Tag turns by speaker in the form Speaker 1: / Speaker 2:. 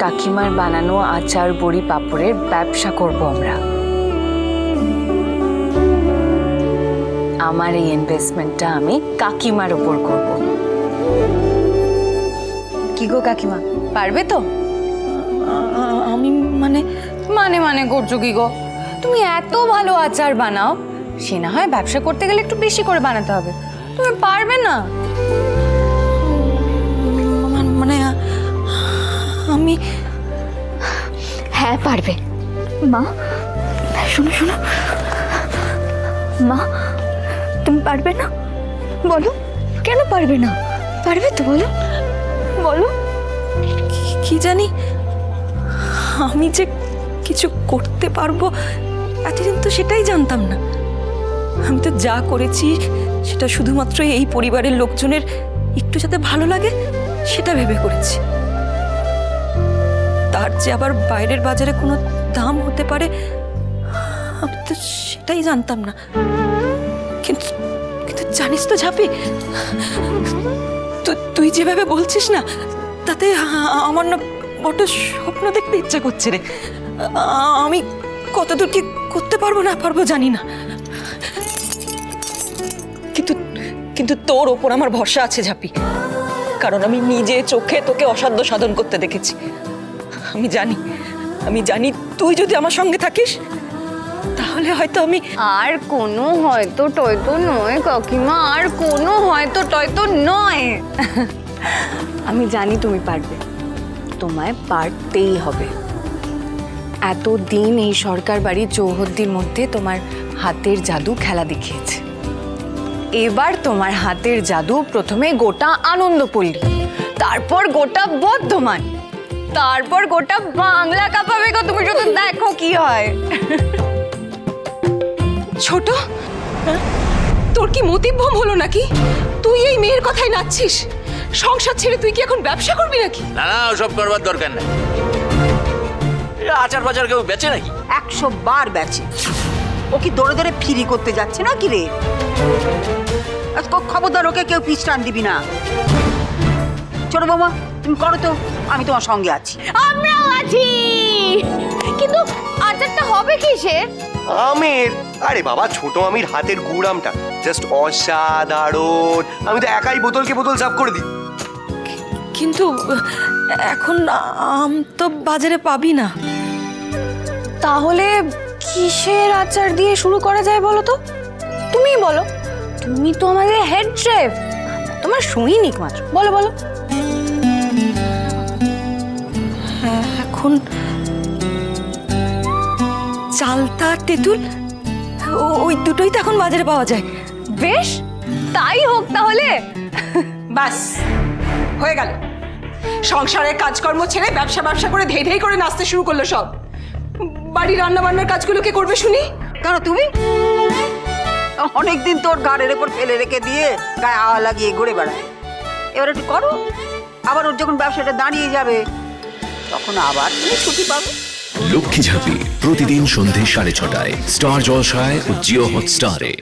Speaker 1: কাকিমার বানানো আচার বড়ি পাপড়ের ব্যবসা করব আমরা। আমার এই ইনভেস্টমেন্টটা আমি কাকিমার উপর করব।
Speaker 2: কি গো কাকিমা, পারবে তো?
Speaker 3: আমি মানে
Speaker 2: মানে মানে করছো কি গো? তুমি এত ভালো আচার বানাও, সে না হয় ব্যবসা করতে গেলে একটু বেশি করে বানাতে হবে, তুমি পারবে না?
Speaker 3: মানে আমি
Speaker 4: হ্যাঁ পারবে। মা শোনো শোনো, মা তুমি পারবে না? বলো কেন পারবে না? পারবে তো, বলো বলো।
Speaker 3: কি জানি, আমি যে কিছু করতে পারবো এতদিন তো সেটাই জানতাম না। আমি তো যা করেছি সেটা শুধুমাত্র এই পরিবারের লোকজনের একটু যাতে ভালো লাগে সেটা ভেবে করেছি। তার যে আবার বাইরের বাজারে কোনো দাম হতে পারে আমি তো সেটাই জানতাম না। কিন্তু কিন্তু জানিস তো ঝাপি, তুই যেভাবে বলছিস না তাতে আমার না বড় স্বপ্ন দেখতে ইচ্ছা করছে রে। আমি কতদূর কি করতে পারবো না পারবো জানি না, কিন্তু কিন্তু তোর ওপর আমার ভরসা আছে ঝাপি, কারণ আমি নিজে চোখে তোকে অসাধ্য সাধন করতে দেখেছি। আমি জানি তুই যদি আমার সঙ্গে থাকিস তাহলে হয়তো আমি।
Speaker 2: আর কোনো হয়তো টয়তো নয় কাকিমা, আর কোনো হয়তো টয়তো নয়। আমি জানি তুমি পারবে, তোমায় পারতেই হবে। এতদিন এই সরকার বাড়ির চৌহদ্দির মধ্যে তোমার হাতের জাদু খেলা দেখিয়েছে, এবার তোমার হাতের জাদু প্রথমে গোটা আনন্দপল্লী, তারপর গোটা বর্ধমান, তারপর গোটা বাংলা কাঁপাবে গো। তুমি শুধু দেখো কি হয়।
Speaker 5: ছোট, তোর কি মতিভ্রম হলো নাকি? তুই এই মেয়ের কথাই নাচছিস? সংসার ছেড়ে তুই কি এখন ব্যবসা করবি নাকি?
Speaker 6: না না, ওসব করবার দরকার নেই। আচার বাজার কেউ বেচে নাকি?
Speaker 7: 100 বার বেচে। ও কি দৌড়ে দৌড়ে ফিরি করতে যাচ্ছে না কি রে? খবরদার ওকে কেউ পিছ টান দিবি না। ছোট বৌমা তুমি করো তো, আমি তোমার সঙ্গে আছি।
Speaker 2: আমরাও আছি, কিন্তু আচারটা হবে কিসের?
Speaker 8: আমের। আরে বাবা, ছোট আমির হাতের গুড়ামটা জাস্ট অসাধারণ। আমি তো একাই বোতলকে বোতল সাফ করে দিই।
Speaker 3: কিন্তু এখন আম তো বাজারে পাবি না।
Speaker 2: তাহলে কিসের আচার দিয়ে শুরু করা যায় বলো তো? তুমি বলো, তুমি তো আমাদের হেড শেফ, তোমার শুনিনি মাত্র, বলো বলো।
Speaker 3: এখন চালতা তেঁতুল ওই দুটোই তো এখন বাজারে পাওয়া যায়।
Speaker 2: বেশ, তাই হোক তাহলে।
Speaker 5: বাস হয়ে গেল। সংসারের কাজকর্ম ছেড়ে ব্যবসা ব্যবসা করে ধেই ধেই করে নাচতে শুরু করলো সব। বাড়ির রান্না বান্নার কাজগুলো কে করবে শুনি?
Speaker 7: কেন তুমি? অনেকদিন তোর গাড়ির উপর ফেলে রেখে দিয়ে গায়ে হাওয়া লাগিয়ে ঘুরে বেড়ায়। এবার একটু করো, আবার ওর যখন ব্যবসাটা দাঁড়িয়ে যাবে তখন আবার তুমি ছুটি পাবে।
Speaker 9: লক্ষ্মী ঝাঁপি প্রতিদিন সন্ধে 6:30টায় স্টার জলসায় ও জিও হটস্টারে।